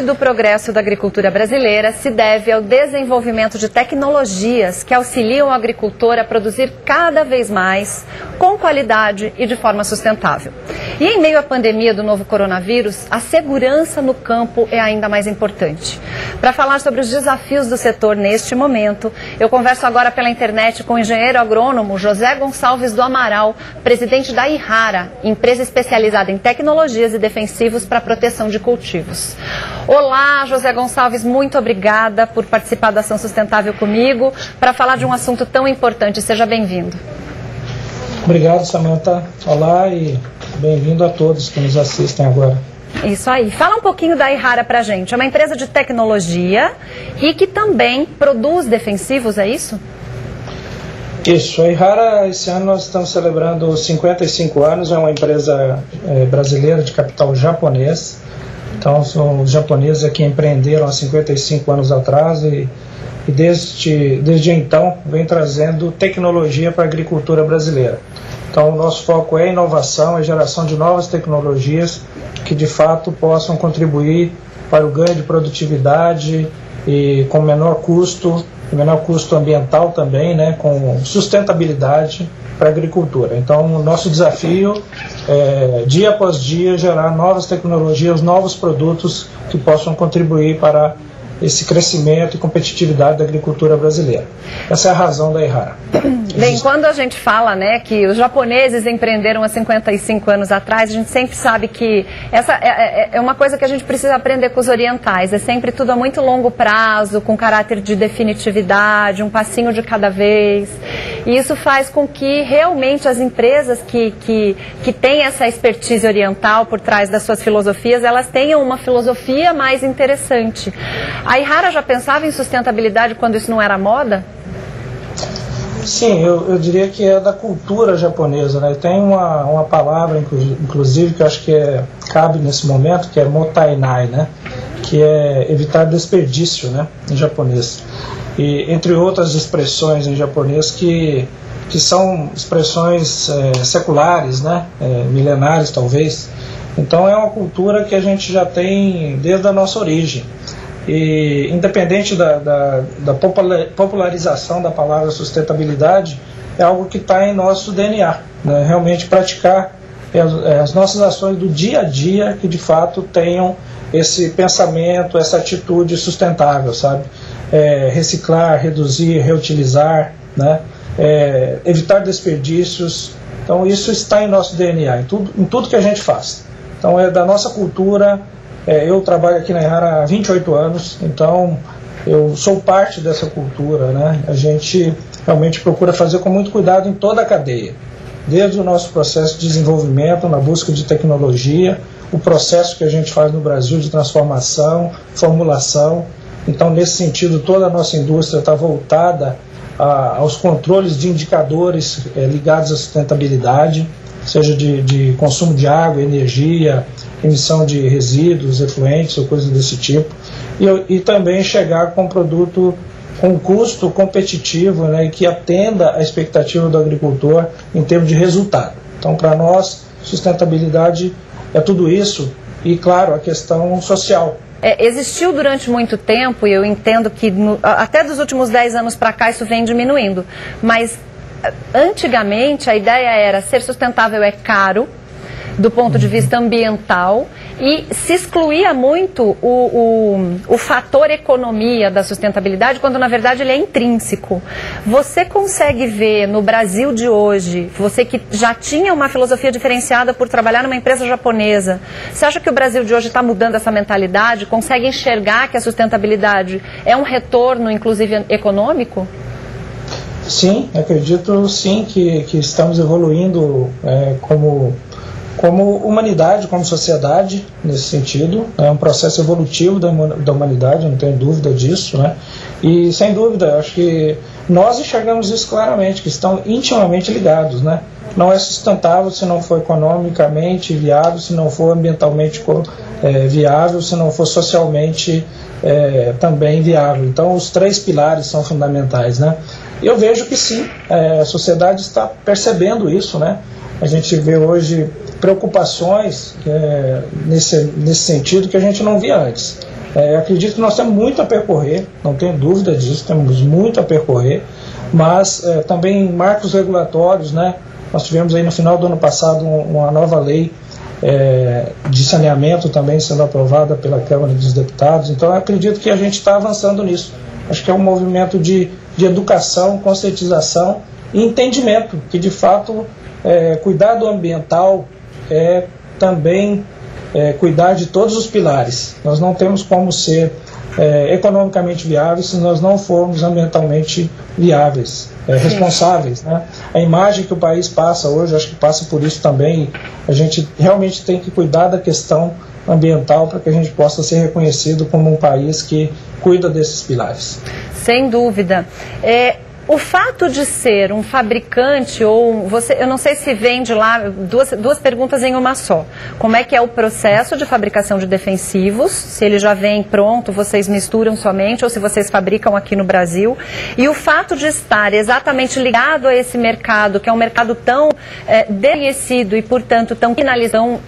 do progresso da agricultura brasileira se deve ao desenvolvimento de tecnologias que auxiliam o agricultor a produzir cada vez mais, com qualidade e de forma sustentável. E em meio à pandemia do novo coronavírus, a segurança no campo é ainda mais importante. Para falar sobre os desafios do setor neste momento, eu converso agora pela internet com o engenheiro agrônomo José Gonçalves do Amaral, presidente da Yara, empresa especializada em tecnologias e defensivos para proteção de cultivos. Olá, José Gonçalves, muito obrigada por participar da Ação Sustentável comigo para falar de um assunto tão importante. Seja bem-vindo. Obrigado, Samantha. Olá e bem-vindo a todos que nos assistem agora. Isso aí. Fala um pouquinho da Yara pra gente. É uma empresa de tecnologia e que também produz defensivos, é isso? Isso. A Yara, esse ano nós estamos celebrando 55 anos. É uma empresa brasileira de capital japonês. Então, são os japoneses que empreenderam há 55 anos atrás e desde então vem trazendo tecnologia para a agricultura brasileira. Então, o nosso foco é inovação, é geração de novas tecnologias que de fato possam contribuir para o ganho de produtividade e com menor custo ambiental também, né, com sustentabilidade para a agricultura. Então, o nosso desafio é, dia após dia, gerar novas tecnologias, novos produtos que possam contribuir para esse crescimento e competitividade da agricultura brasileira. Essa é a razão da Yara. Bem, quando a gente fala, né, que os japoneses empreenderam há 55 anos atrás, a gente sempre sabe que essa é uma coisa que a gente precisa aprender com os orientais. É sempre tudo a muito longo prazo, com caráter de definitividade, um passinho de cada vez. E isso faz com que realmente as empresas que têm essa expertise oriental por trás das suas filosofias, elas tenham uma filosofia mais interessante. A Yara já pensava em sustentabilidade quando isso não era moda? Sim, eu diria que é da cultura japonesa, né? Tem uma palavra, inclusive, que eu acho que cabe nesse momento, que é mottainai, né? Que é evitar desperdício, né? Em japonês. E entre outras expressões em japonês que são expressões seculares, né? Milenares, talvez. Então é uma cultura que a gente já tem desde a nossa origem. E independente da popularização da palavra sustentabilidade, é algo que está em nosso DNA, né? Realmente praticar as nossas ações do dia a dia que de fato tenham esse pensamento, essa atitude sustentável, sabe? Reciclar, reduzir, reutilizar, né? Evitar desperdícios. Então isso está em nosso DNA, em tudo que a gente faz. Então é da nossa cultura. Eu trabalho aqui na Yara há 28 anos, então eu sou parte dessa cultura, né? A gente realmente procura fazer com muito cuidado em toda a cadeia, desde o nosso processo de desenvolvimento, na busca de tecnologia, o processo que a gente faz no Brasil de transformação, formulação. Então, nesse sentido, toda a nossa indústria está voltada aos controles de indicadores ligados à sustentabilidade, seja de consumo de água, energia, emissão de resíduos, efluentes ou coisas desse tipo, e também chegar com um produto com custo competitivo, né, e que atenda à expectativa do agricultor em termos de resultado. Então, para nós, sustentabilidade é tudo isso e, claro, a questão social. Existiu durante muito tempo, e eu entendo que até dos últimos 10 anos para cá isso vem diminuindo, mas antigamente a ideia era ser sustentável é caro, do ponto de vista ambiental, e se excluía muito o fator economia da sustentabilidade, quando na verdade ele é intrínseco. Você consegue ver no Brasil de hoje, você que já tinha uma filosofia diferenciada por trabalhar numa empresa japonesa, você acha que o Brasil de hoje está mudando essa mentalidade? Consegue enxergar que a sustentabilidade é um retorno, inclusive econômico? Sim, acredito sim que estamos evoluindo como humanidade, como sociedade, nesse sentido. É um processo evolutivo da humanidade, não tenho dúvida disso, né? E, sem dúvida, acho que nós enxergamos isso claramente, que estão intimamente ligados, né? Não é sustentável se não for economicamente viável, se não for ambientalmente viável, se não for socialmente também viável. Então, os três pilares são fundamentais, né? Eu vejo que sim, a sociedade está percebendo isso, né? A gente vê hoje preocupações nesse sentido que a gente não via antes. Acredito que nós temos muito a percorrer, não tenho dúvida disso, temos muito a percorrer, mas também marcos regulatórios, né? Nós tivemos aí no final do ano passado uma nova lei de saneamento também sendo aprovada pela Câmara dos Deputados, então eu acredito que a gente está avançando nisso. Acho que é um movimento de educação, conscientização e entendimento, que de fato cuidado ambiental é também cuidar de todos os pilares. Nós não temos como ser economicamente viáveis se nós não formos ambientalmente viáveis, responsáveis, né? A imagem que o país passa hoje, acho que passa por isso também. A gente realmente tem que cuidar da questão ambiental para que a gente possa ser reconhecido como um país que cuida desses pilares. Sem dúvida. O fato de ser um fabricante ou eu não sei se vende lá, duas perguntas em uma só. Como é que é o processo de fabricação de defensivos? Se ele já vem pronto, vocês misturam somente ou se vocês fabricam aqui no Brasil? E o fato de estar exatamente ligado a esse mercado, que é um mercado tão desconhecido e, portanto, tão finalizado,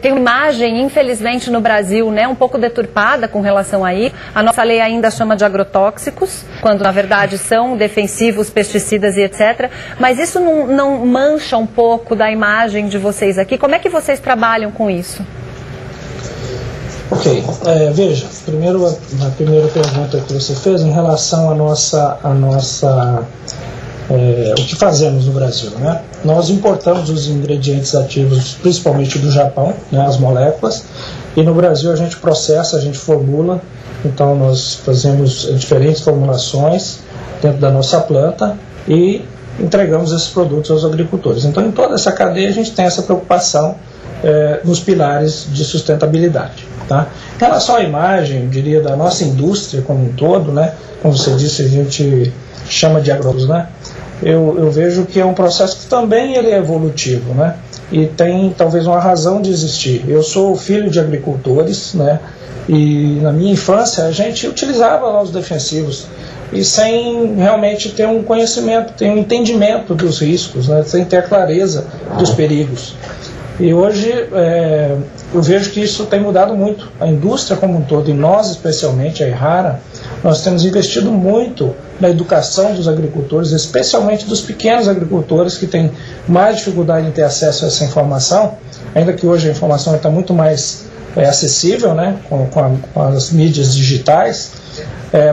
tem uma imagem, infelizmente, no Brasil, né, um pouco deturpada com relação a isso. A nossa lei ainda chama de agrotóxicos, quando na verdade são defensivos, pesticidas e etc. Mas isso não mancha um pouco da imagem de vocês aqui? Como é que vocês trabalham com isso? Ok, veja, primeiro a primeira pergunta que você fez em relação à nossa o que fazemos no Brasil, né? Nós importamos os ingredientes ativos principalmente do Japão, né, as moléculas, e no Brasil a gente processa, a gente formula, então nós fazemos diferentes formulações dentro da nossa planta e entregamos esses produtos aos agricultores. Então, em toda essa cadeia, a gente tem essa preocupação nos pilares de sustentabilidade. Tá? Em relação à imagem, eu diria, da nossa indústria como um todo, né? Como você disse, a gente chama de agrônomos, né? Eu vejo que é um processo que também ele é evolutivo, né? E tem talvez uma razão de existir. Eu sou filho de agricultores, né? E na minha infância a gente utilizava lá os defensivos e sem realmente ter um conhecimento, ter um entendimento dos riscos, né, sem ter a clareza dos perigos. E hoje eu vejo que isso tem mudado muito. A indústria como um todo, e nós especialmente, a Errara, nós temos investido muito na educação dos agricultores, especialmente dos pequenos agricultores que têm mais dificuldade em ter acesso a essa informação, ainda que hoje a informação está muito mais acessível, né, com as mídias digitais,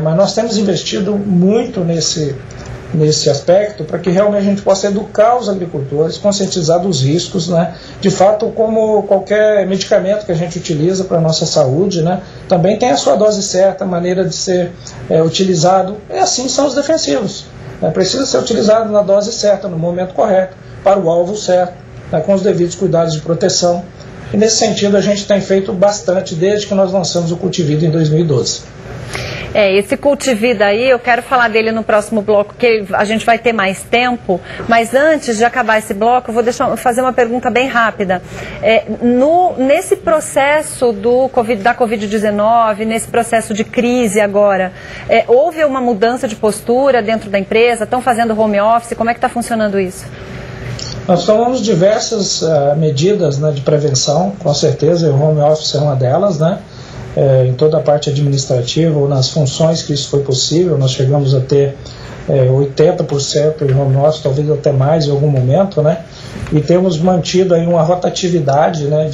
mas nós temos investido muito nesse aspecto para que realmente a gente possa educar os agricultores, conscientizar dos riscos, né, de fato, como qualquer medicamento que a gente utiliza para a nossa saúde, né, também tem a sua dose certa, a maneira de ser utilizado, e assim são os defensivos, né, precisa ser utilizado na dose certa, no momento correto, para o alvo certo, né, com os devidos cuidados de proteção. E nesse sentido a gente tem feito bastante desde que nós lançamos o Cultivida em 2012. Esse Cultivida aí, eu quero falar dele no próximo bloco, que a gente vai ter mais tempo, mas antes de acabar esse bloco, eu vou fazer uma pergunta bem rápida. Nesse processo da Covid-19, nesse processo de crise agora, houve uma mudança de postura dentro da empresa? Estão fazendo home office? Como é que está funcionando isso? Nós tomamos diversas medidas, né, de prevenção, com certeza, e o home office é uma delas, né? Em toda a parte administrativa ou nas funções que isso foi possível, nós chegamos a ter 80% em home office, talvez até mais em algum momento, né? E temos mantido aí uma rotatividade, né,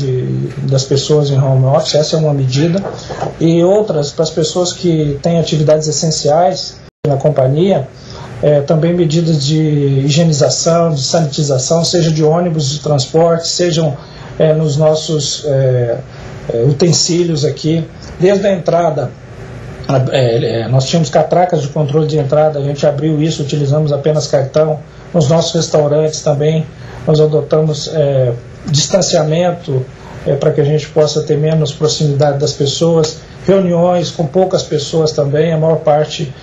das pessoas em home office, essa é uma medida, e outras para as pessoas que têm atividades essenciais na companhia, também medidas de higienização, de sanitização, seja de ônibus de transporte, sejam nos nossos utensílios aqui, desde a entrada. Nós tínhamos catracas de controle de entrada, a gente abriu isso, utilizamos apenas cartão. Nos nossos restaurantes também nós adotamos distanciamento para que a gente possa ter menos proximidade das pessoas, reuniões com poucas pessoas também, a maior parte,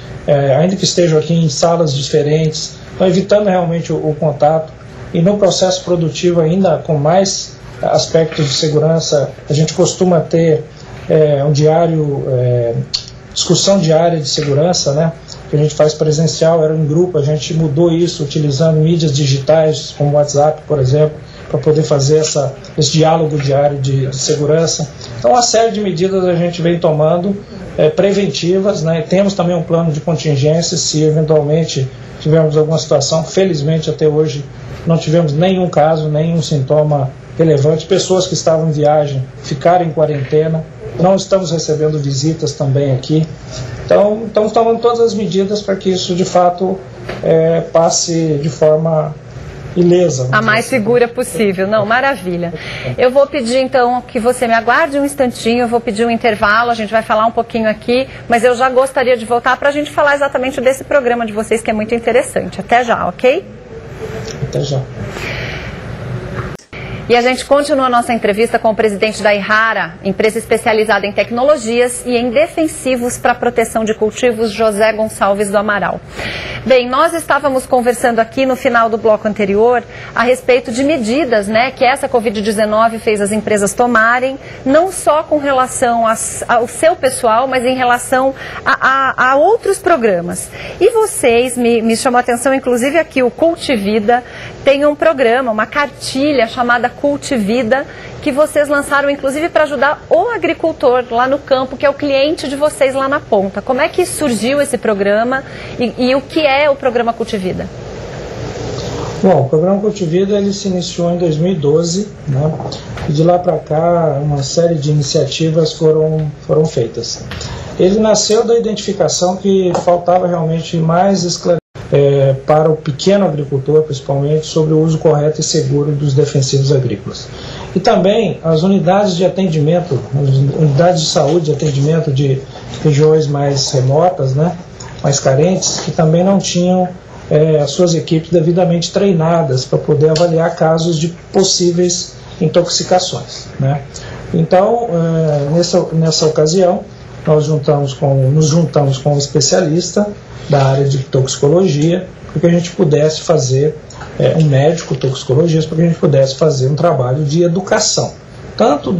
ainda que estejam aqui em salas diferentes, então evitando realmente o contato. E no processo produtivo ainda com mais aspectos de segurança, a gente costuma ter um diário, discussão diária de segurança, né, que a gente faz presencial, era em grupo, a gente mudou isso utilizando mídias digitais, como o WhatsApp, por exemplo, para poder fazer esse diálogo diário de segurança. Então, uma série de medidas a gente vem tomando preventivas, né? Temos também um plano de contingência se eventualmente tivermos alguma situação. Felizmente, até hoje, não tivemos nenhum caso, nenhum sintoma relevante. Pessoas que estavam em viagem ficaram em quarentena. Não estamos recebendo visitas também aqui. Então, estamos tomando todas as medidas para que isso, de fato, passe de forma ilesa. A mais segura possível. Não, maravilha. Eu vou pedir, então, que você me aguarde um instantinho, eu vou pedir um intervalo, a gente vai falar um pouquinho aqui, mas eu já gostaria de voltar para a gente falar exatamente desse programa de vocês, que é muito interessante. Até já, ok? Até já. E a gente continua a nossa entrevista com o presidente da Ihara, empresa especializada em tecnologias e em defensivos para proteção de cultivos, José Gonçalves do Amaral. Bem, nós estávamos conversando aqui no final do bloco anterior a respeito de medidas, né, que essa Covid-19 fez as empresas tomarem, não só com relação ao seu pessoal, mas em relação a outros programas. E vocês, me chamou a atenção, inclusive aqui o Cultivida, tem um programa, uma cartilha chamada Cultivida, que vocês lançaram inclusive para ajudar o agricultor lá no campo, que é o cliente de vocês lá na ponta. Como é que surgiu esse programa e o que é o programa Cultivida? Bom, o programa Cultivida ele se iniciou em 2012, né? E de lá para cá uma série de iniciativas foram feitas. Ele nasceu da identificação que faltava realmente mais esclarecimento para o pequeno agricultor, principalmente, sobre o uso correto e seguro dos defensivos agrícolas. E também as unidades de atendimento, as unidades de saúde de atendimento de regiões mais remotas, né, mais carentes, que também não tinham as suas equipes devidamente treinadas para poder avaliar casos de possíveis intoxicações, né. Então, nessa ocasião, nos juntamos com um especialista da área de toxicologia, para que a gente pudesse fazer, um médico toxicologista, para que a gente pudesse fazer um trabalho de educação, tanto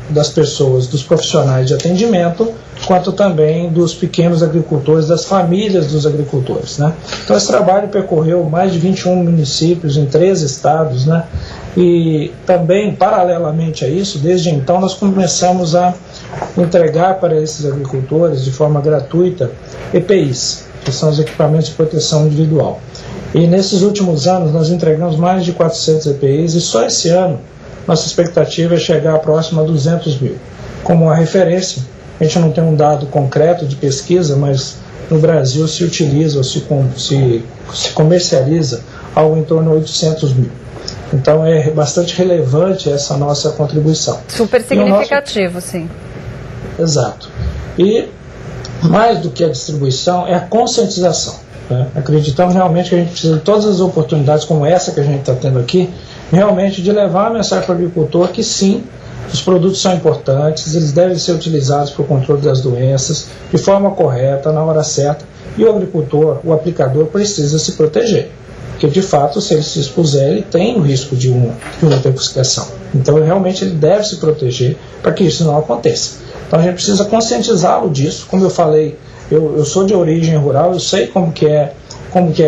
das pessoas, dos profissionais de atendimento, quanto também dos pequenos agricultores, das famílias dos agricultores, né? Então esse trabalho percorreu mais de 21 municípios em 3 estados, né? E também, paralelamente a isso, desde então nós começamos a entregar para esses agricultores de forma gratuita EPIs, que são os equipamentos de proteção individual. E nesses últimos anos nós entregamos mais de 400 EPIs e só esse ano nossa expectativa é chegar próximo a 200 mil. Como uma referência, a gente não tem um dado concreto de pesquisa, mas no Brasil se utiliza ou se comercializa algo em torno de 800 mil. Então é bastante relevante essa nossa contribuição. Super significativo, sim. Exato. E mais do que a distribuição é a conscientização, né? Acreditamos realmente que a gente precisa de todas as oportunidades como essa que a gente está tendo aqui, realmente de levar a mensagem para o agricultor que sim, os produtos são importantes, eles devem ser utilizados para o controle das doenças de forma correta, na hora certa, e o agricultor, o aplicador, precisa se proteger. Porque de fato, se ele se expuser, ele tem o risco de uma intoxicação. Então realmente ele deve se proteger para que isso não aconteça. Então a gente precisa conscientizá-lo disso. Como eu falei, eu sou de origem rural, eu sei como que é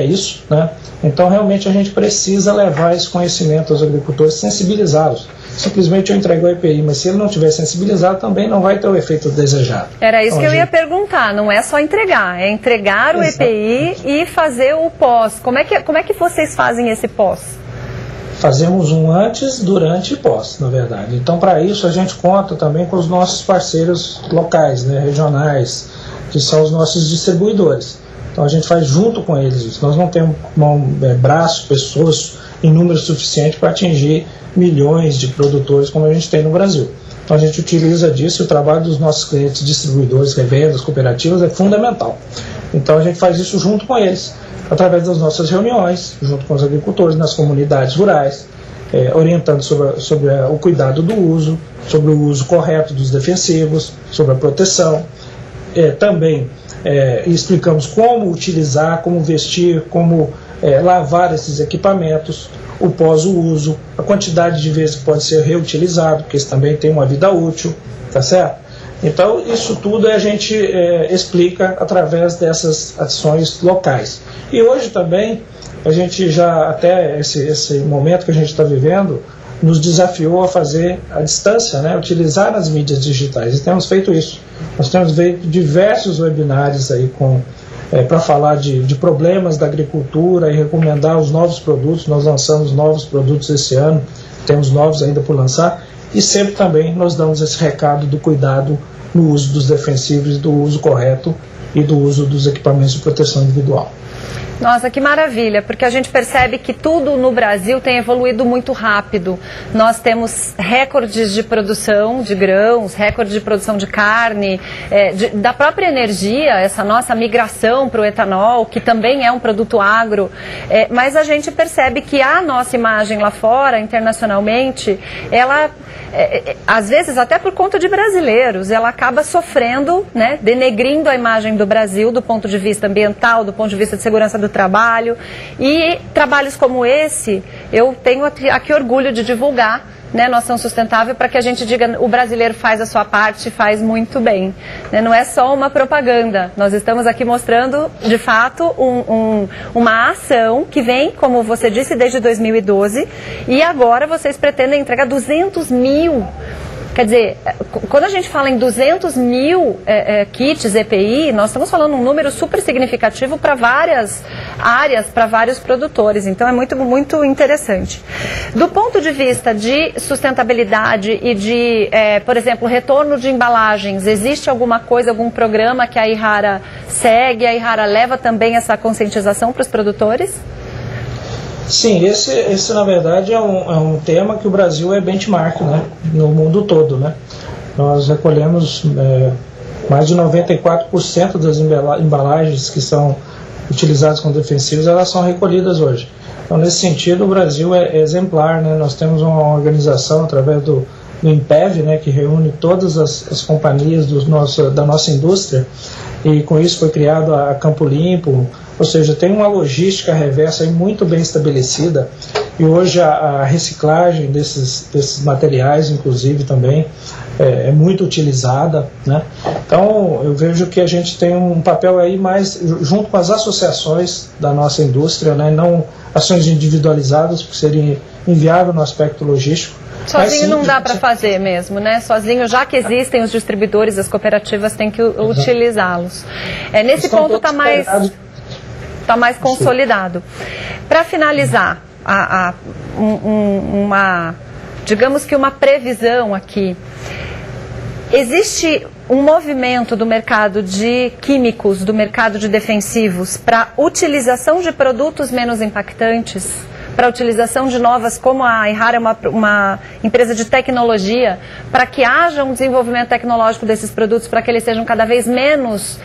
isso, né? Então realmente a gente precisa levar esse conhecimento aos agricultores, sensibilizá-los. Simplesmente eu entrego o EPI, mas se ele não tiver sensibilizado, também não vai ter o efeito desejado. Era isso então, que eu ia perguntar, não é só entregar, é entregar o EPI e fazer o pós. Como é que vocês fazem esse pós? Fazemos um antes, durante e pós, na verdade. Então, para isso, a gente conta também com os nossos parceiros locais, né, regionais, que são os nossos distribuidores. Então, a gente faz junto com eles isso. Nós não temos braço, pessoas em número suficiente para atingir milhões de produtores como a gente tem no Brasil. Então, a gente utiliza disso e o trabalho dos nossos clientes, distribuidores, revendas, cooperativas é fundamental. Então, a gente faz isso junto com eles, através das nossas reuniões, junto com os agricultores nas comunidades rurais, orientando sobre o cuidado do uso, sobre o uso correto dos defensivos, sobre a proteção. Também explicamos como utilizar, como vestir, como lavar esses equipamentos, o pós-uso, a quantidade de vezes que pode ser reutilizado, porque isso também tem uma vida útil, tá certo? Então, isso tudo a gente explica através dessas ações locais. E hoje também, a gente já, até esse momento que a gente está vivendo, nos desafiou a fazer à distância, né, utilizar as mídias digitais, e temos feito isso. Nós temos feito diversos webinários aí para falar de problemas da agricultura e recomendar os novos produtos. Nós lançamos novos produtos esse ano, temos novos ainda por lançar, e sempre também nós damos esse recado do cuidado no uso dos defensivos, do uso correto e do uso dos equipamentos de proteção individual. Nossa, que maravilha, porque a gente percebe que tudo no Brasil tem evoluído muito rápido. Nós temos recordes de produção de grãos, recordes de produção de carne, da própria energia, essa nossa migração para o etanol, que também é um produto agro, mas a gente percebe que a nossa imagem lá fora, internacionalmente, ela, às vezes até por conta de brasileiros, ela acaba sofrendo, né, denegrindo a imagem do Brasil do ponto de vista ambiental, do ponto de vista de segurança do trabalho, e trabalhos como esse eu tenho aqui orgulho de divulgar, né, Noção Sustentável, para que a gente diga: o brasileiro faz a sua parte, faz muito bem, né? Não é só uma propaganda, nós estamos aqui mostrando de fato uma ação que vem, como você disse, desde 2012, e agora vocês pretendem entregar 200 mil. Quer dizer, quando a gente fala em 200 mil kits EPI, nós estamos falando um número super significativo para várias áreas, para vários produtores. Então é muito, muito interessante. Do ponto de vista de sustentabilidade e de, por exemplo, retorno de embalagens, existe alguma coisa, algum programa que a IHARA segue? A IHARA leva também essa conscientização para os produtores? Sim, esse na verdade é um tema que o Brasil é benchmark, né, no mundo todo, né? Nós recolhemos mais de 94% das embalagens que são utilizadas como defensivos, elas são recolhidas hoje. Então, nesse sentido, o Brasil é exemplar, né? Nós temos uma organização através do INPEV, né, que reúne todas as companhias da nossa indústria, e com isso foi criado a Campo Limpo. Ou seja, tem uma logística reversa aí muito bem estabelecida, e hoje a reciclagem desses materiais, inclusive, também é muito utilizada, né? Então, eu vejo que a gente tem um papel aí mais junto com as associações da nossa indústria, né? Não ações individualizadas, porque seria inviável no aspecto logístico. Sozinho não dá para fazer mesmo, né? Sozinho, já que existem os distribuidores, as cooperativas têm que utilizá-los. Nesse ponto está mais consolidado. Para finalizar, digamos que uma previsão aqui, existe um movimento do mercado de químicos, do mercado de defensivos, para utilização de produtos menos impactantes, para a utilização de novas, como a IHARA é uma empresa de tecnologia, para que haja um desenvolvimento tecnológico desses produtos, para que eles sejam cada vez menos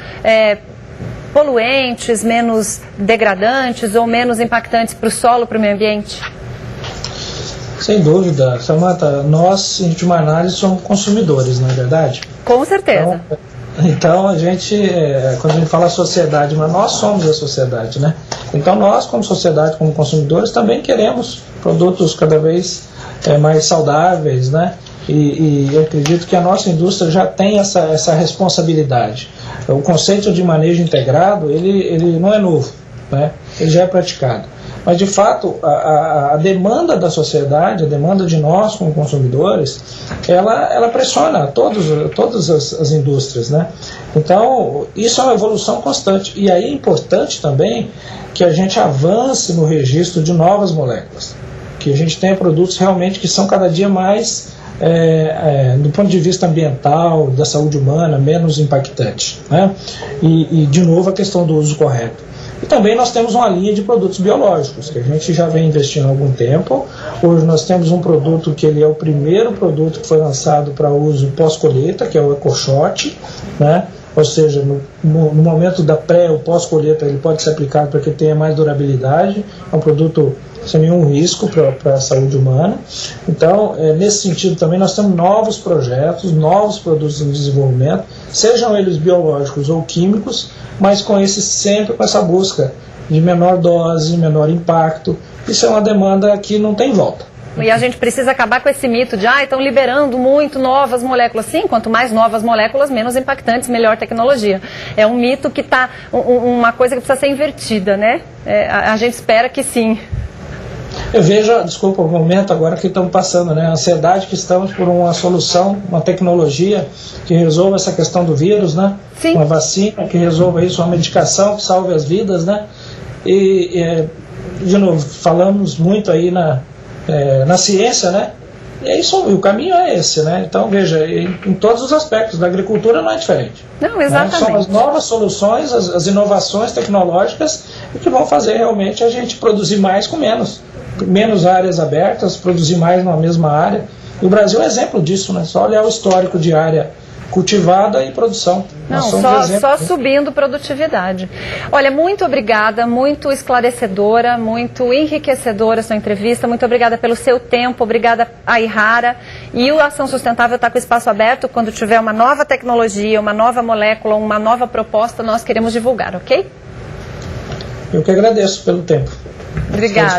poluentes, menos degradantes ou menos impactantes para o solo, para o meio ambiente? Sem dúvida, Samantha, nós, em última análise, somos consumidores, não é verdade? Com certeza. Então a gente, quando a gente fala sociedade, mas nós somos a sociedade, né? Então nós, como sociedade, como consumidores, também queremos produtos cada vez mais saudáveis, né? E eu acredito que a nossa indústria já tem essa responsabilidade. O conceito de manejo integrado, ele não é novo, né? Ele já é praticado. Mas, de fato, a demanda da sociedade, a demanda de nós como consumidores, ela pressiona todas as indústrias, né? Então, isso é uma evolução constante. E aí é importante também que a gente avance no registro de novas moléculas, que a gente tenha produtos realmente que são cada dia mais, do ponto de vista ambiental, da saúde humana, menos impactantes, né? E, de novo, a questão do uso correto. E também nós temos uma linha de produtos biológicos, que a gente já vem investindo há algum tempo. Hoje nós temos um produto que ele é o primeiro produto que foi lançado para uso pós-colheita, que é o EcoShot, né? Ou seja, no momento da pré ou pós-colheita ele pode ser aplicado para que tenha mais durabilidade. É um produto sem nenhum risco para a saúde humana. Então, nesse sentido também nós temos novos projetos, novos produtos em desenvolvimento, sejam eles biológicos ou químicos, mas sempre com essa busca de menor dose, menor impacto. Isso é uma demanda que não tem volta. E a gente precisa acabar com esse mito de estão liberando muito novas moléculas. Sim, quanto mais novas moléculas, menos impactantes, melhor tecnologia. É um mito que está, uma coisa que precisa ser invertida, né? A gente espera que sim. Eu vejo, desculpa o momento agora que estamos passando, né? A ansiedade que estamos por uma solução, uma tecnologia que resolva essa questão do vírus, né? Sim. Uma vacina que resolva isso, uma medicação que salve as vidas, né? De novo, falamos muito aí na ciência, né? E é isso, o caminho é esse, né? Então, veja, em todos os aspectos da agricultura não é diferente. Não, exatamente. Né? São as novas soluções, as inovações tecnológicas que vão fazer realmente a gente produzir mais com menos áreas abertas, produzir mais numa mesma área. E o Brasil é exemplo disso, né? Só olhar o histórico de área cultivada e produção. Não, só subindo produtividade. Olha, muito obrigada, muito esclarecedora, muito enriquecedora a sua entrevista, muito obrigada pelo seu tempo, obrigada a Ihara. E o Ação Sustentável está com o espaço aberto, quando tiver uma nova tecnologia, uma nova molécula, uma nova proposta, nós queremos divulgar, ok? Eu que agradeço pelo tempo. Obrigada.